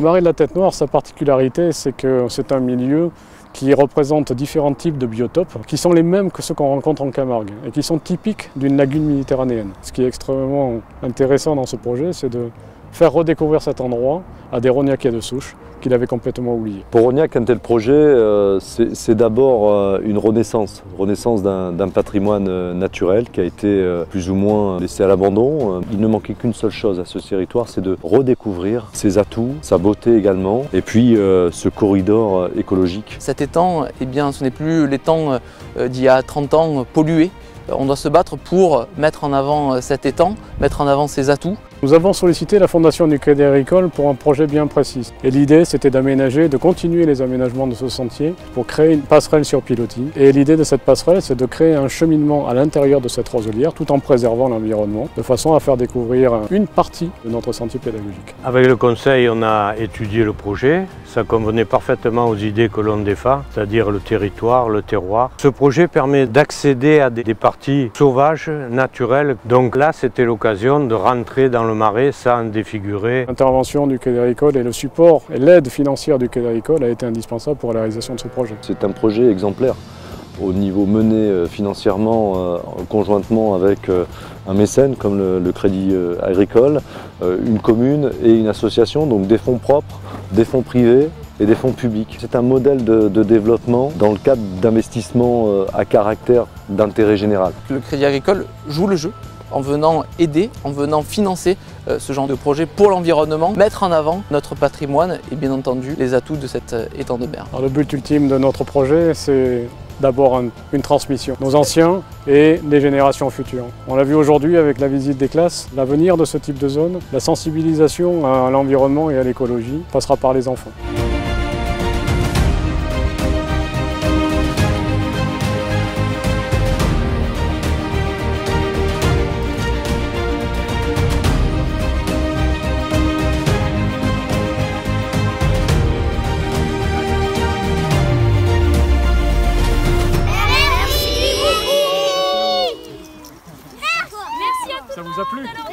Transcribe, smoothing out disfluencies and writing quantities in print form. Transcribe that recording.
Le marais de la Tête Noire, sa particularité, c'est que c'est un milieu qui représente différents types de biotopes qui sont les mêmes que ceux qu'on rencontre en Camargue et qui sont typiques d'une lagune méditerranéenne. Ce qui est extrêmement intéressant dans ce projet, c'est de faire redécouvrir cet endroit à des Rognaquais de souche qu'il avait complètement oublié. Pour Rognac, un tel projet, c'est d'abord une renaissance d'un patrimoine naturel qui a été plus ou moins laissé à l'abandon. Il ne manquait qu'une seule chose à ce territoire, c'est de redécouvrir ses atouts, sa beauté également, et puis ce corridor écologique. Cet étang, eh bien, ce n'est plus l'étang d'il y a 30 ans pollué. On doit se battre pour mettre en avant cet étang, mettre en avant ses atouts. Nous avons sollicité la Fondation du Crédit Agricole pour un projet bien précis. Et l'idée, c'était d'aménager, de continuer les aménagements de ce sentier pour créer une passerelle sur pilotis. Et l'idée de cette passerelle, c'est de créer un cheminement à l'intérieur de cette roselière, tout en préservant l'environnement, de façon à faire découvrir une partie de notre sentier pédagogique. Avec le conseil, on a étudié le projet. Ça convenait parfaitement aux idées que l'on défend, c'est-à-dire le territoire, le terroir. Ce projet permet d'accéder à des parties sauvages, naturelles. Donc là, c'était l'occasion de rentrer dans le marais sans défigurer. L'intervention du Crédit Agricole et le support et l'aide financière du Crédit Agricole a été indispensable pour la réalisation de ce projet. C'est un projet exemplaire au niveau mené financièrement conjointement avec un mécène comme le Crédit Agricole, une commune et une association, donc des fonds propres, des fonds privés et des fonds publics. C'est un modèle de développement dans le cadre d'investissements à caractère d'intérêt général. Le Crédit Agricole joue le jeu en venant aider, en venant financer ce genre de projet pour l'environnement, mettre en avant notre patrimoine et bien entendu les atouts de cet étang de mer. Alors, le but ultime de notre projet, c'est d'abord une transmission, nos anciens et les générations futures. On l'a vu aujourd'hui avec la visite des classes, l'avenir de ce type de zone, la sensibilisation à l'environnement et à l'écologie passera par les enfants. Ça vous a plu ?